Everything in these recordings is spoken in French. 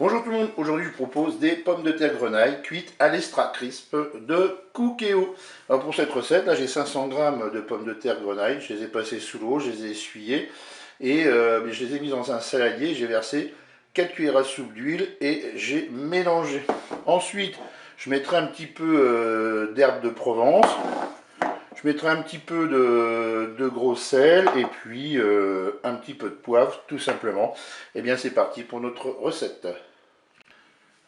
Bonjour tout le monde, aujourd'hui je vous propose des pommes de terre grenaille cuites à l'extra crisp de Cookéo. Alors pour cette recette, là j'ai 500 g de pommes de terre grenaille, je les ai passées sous l'eau, je les ai essuyées et je les ai mises dans un saladier, j'ai versé 4 cuillères à soupe d'huile et j'ai mélangé. Ensuite, je mettrai un petit peu d'herbe de Provence. Je mettrai un petit peu de gros sel et puis un petit peu de poivre, tout simplement. Et bien c'est parti pour notre recette.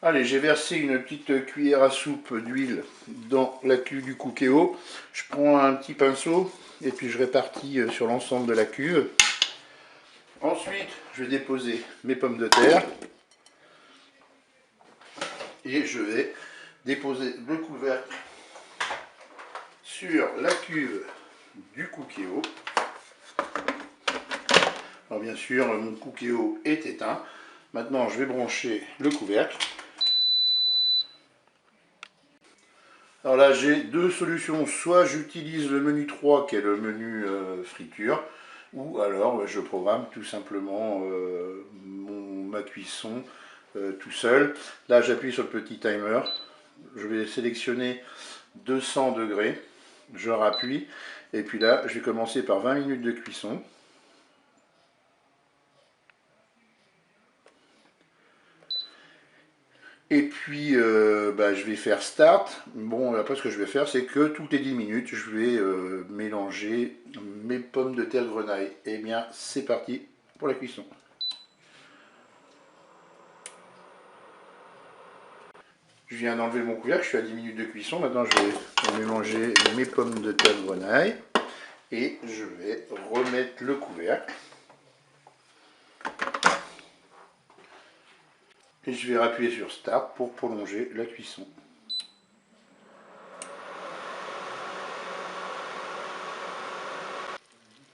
Allez, j'ai versé une petite cuillère à soupe d'huile dans la cuve du Cookéo. Je prends un petit pinceau et puis je répartis sur l'ensemble de la cuve. Ensuite, je vais déposer mes pommes de terre et je vais déposer le couvercle sur la cuve du Cookéo. Alors bien sûr, mon Cookéo est éteint. Maintenant, je vais brancher le couvercle. Alors là, j'ai deux solutions. Soit j'utilise le menu 3, qui est le menu friture, ou alors je programme tout simplement ma cuisson tout seul. Là, j'appuie sur le petit timer. Je vais sélectionner 200 degrés. Je rappuie. Et puis là, je vais commencer par 20 minutes de cuisson. Et puis je vais faire start. Bon, après ce que je vais faire, c'est que toutes les 10 minutes, je vais mélanger mes pommes de terre grenaille. Et bien, c'est parti pour la cuisson. Je viens d'enlever mon couvercle, je suis à 10 minutes de cuisson. Maintenant, je vais mélanger mes pommes de terre grenaille. Et je vais remettre le couvercle. Et je vais appuyer sur start pour prolonger la cuisson.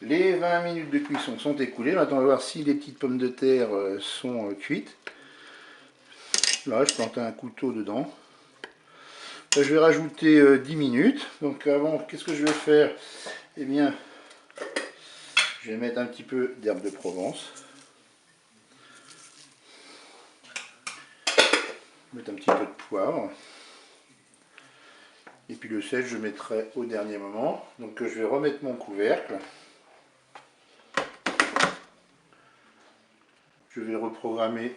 Les 20 minutes de cuisson sont écoulées. Maintenant, on va voir si les petites pommes de terre sont cuites. Là, je plante un couteau dedans. Là, je vais rajouter 10 minutes. Donc avant, qu'est-ce que je vais faire? Eh bien, je vais mettre un petit peu d'herbe de Provence. Mettre un petit peu de poivre. Et puis le sel, je mettrai au dernier moment. Donc je vais remettre mon couvercle. Je vais reprogrammer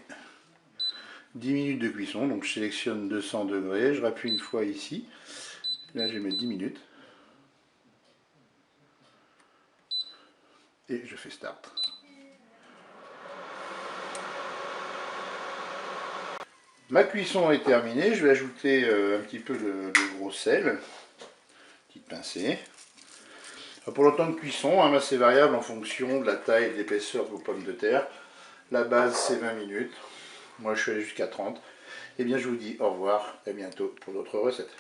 10 minutes de cuisson. Donc je sélectionne 200 degrés. Je rappuie une fois ici. Là, je vais mettre 10 minutes. Et je fais start. Ma cuisson est terminée, je vais ajouter un petit peu de gros sel, petite pincée. Pour le temps de cuisson, c'est variable en fonction de la taille et de l'épaisseur de vos pommes de terre. La base c'est 20 minutes, moi je suis allé jusqu'à 30. Et bien je vous dis au revoir et à bientôt pour d'autres recettes.